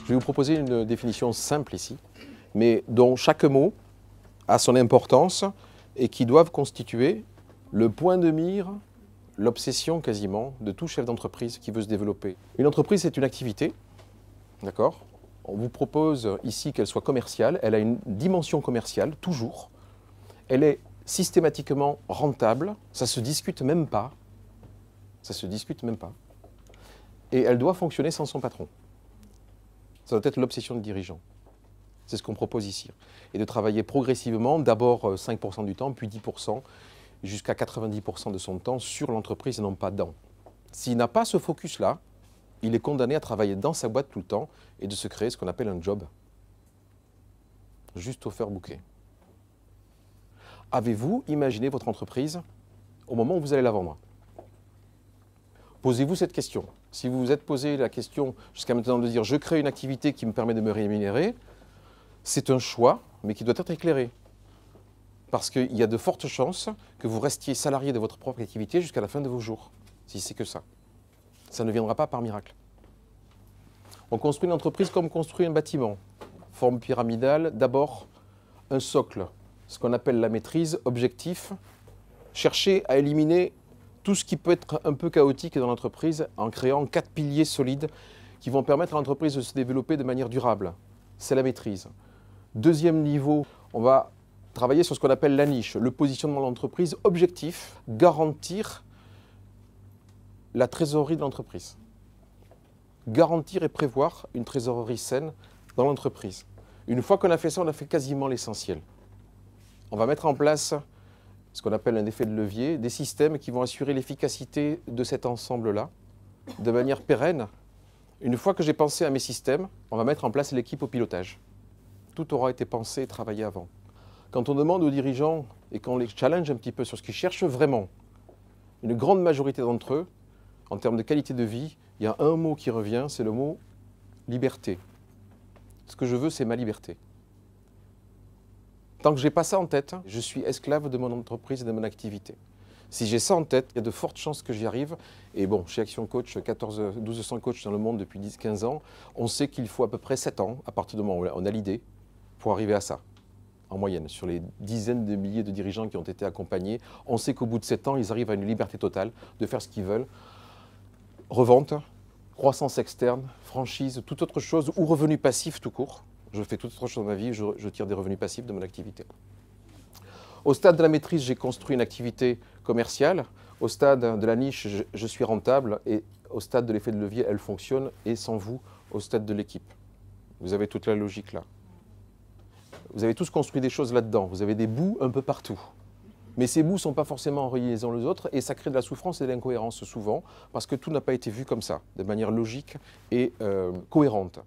Je vais vous proposer une définition simple ici, mais dont chaque mot a son importance et qui doivent constituer le point de mire, l'obsession quasiment de tout chef d'entreprise qui veut se développer. Une entreprise, c'est une activité, d'accord? On vous propose ici qu'elle soit commerciale, elle a une dimension commerciale, toujours. Elle est systématiquement rentable, ça ne se discute même pas. Ça ne se discute même pas. Et elle doit fonctionner sans son patron. Ça doit être l'obsession du dirigeant. C'est ce qu'on propose ici. Et de travailler progressivement, d'abord 5% du temps, puis 10%, jusqu'à 90% de son temps sur l'entreprise et non pas dans. S'il n'a pas ce focus-là, il est condamné à travailler dans sa boîte tout le temps et de se créer ce qu'on appelle un job. Juste overbooké. Avez-vous imaginé votre entreprise au moment où vous allez la vendre? Posez-vous cette question. Si vous vous êtes posé la question jusqu'à maintenant de dire « je crée une activité qui me permet de me rémunérer », c'est un choix, mais qui doit être éclairé. Parce qu'il y a de fortes chances que vous restiez salarié de votre propre activité jusqu'à la fin de vos jours, si c'est que ça. Ça ne viendra pas par miracle. On construit une entreprise comme on construit un bâtiment. Forme pyramidale, d'abord un socle, ce qu'on appelle la maîtrise, objectif, chercher à éliminer tout ce qui peut être un peu chaotique dans l'entreprise en créant 4 piliers solides qui vont permettre à l'entreprise de se développer de manière durable. C'est la maîtrise. Deuxième niveau, on va travailler sur ce qu'on appelle la niche, le positionnement de l'entreprise, objectif, garantir la trésorerie de l'entreprise. Garantir et prévoir une trésorerie saine dans l'entreprise. Une fois qu'on a fait ça, on a fait quasiment l'essentiel. On va mettre en place ce qu'on appelle un effet de levier, des systèmes qui vont assurer l'efficacité de cet ensemble-là, de manière pérenne. Une fois que j'ai pensé à mes systèmes, on va mettre en place l'équipe au pilotage. Tout aura été pensé et travaillé avant. Quand on demande aux dirigeants et qu'on les challenge un petit peu sur ce qu'ils cherchent vraiment, une grande majorité d'entre eux, en termes de qualité de vie, il y a un mot qui revient, c'est le mot liberté. Ce que je veux, c'est ma liberté. Tant que je n'ai pas ça en tête, je suis esclave de mon entreprise et de mon activité. Si j'ai ça en tête, il y a de fortes chances que j'y arrive. Et bon, chez Action Coach, 1200 coachs dans le monde depuis 10-15 ans, on sait qu'il faut à peu près 7 ans, à partir du moment où on a l'idée, pour arriver à ça. En moyenne, sur les dizaines de milliers de dirigeants qui ont été accompagnés, on sait qu'au bout de 7 ans, ils arrivent à une liberté totale de faire ce qu'ils veulent. Revente, croissance externe, franchise, toute autre chose, ou revenu passif tout court. Je fais toute autre chose dans ma vie, je tire des revenus passifs de mon activité. Au stade de la maîtrise, j'ai construit une activité commerciale. Au stade de la niche, je suis rentable. Et au stade de l'effet de levier, elle fonctionne. Et sans vous, au stade de l'équipe. Vous avez toute la logique là. Vous avez tous construit des choses là-dedans. Vous avez des bouts un peu partout. Mais ces bouts ne sont pas forcément reliés les uns aux autres et ça crée de la souffrance et de l'incohérence souvent parce que tout n'a pas été vu comme ça, de manière logique et cohérente.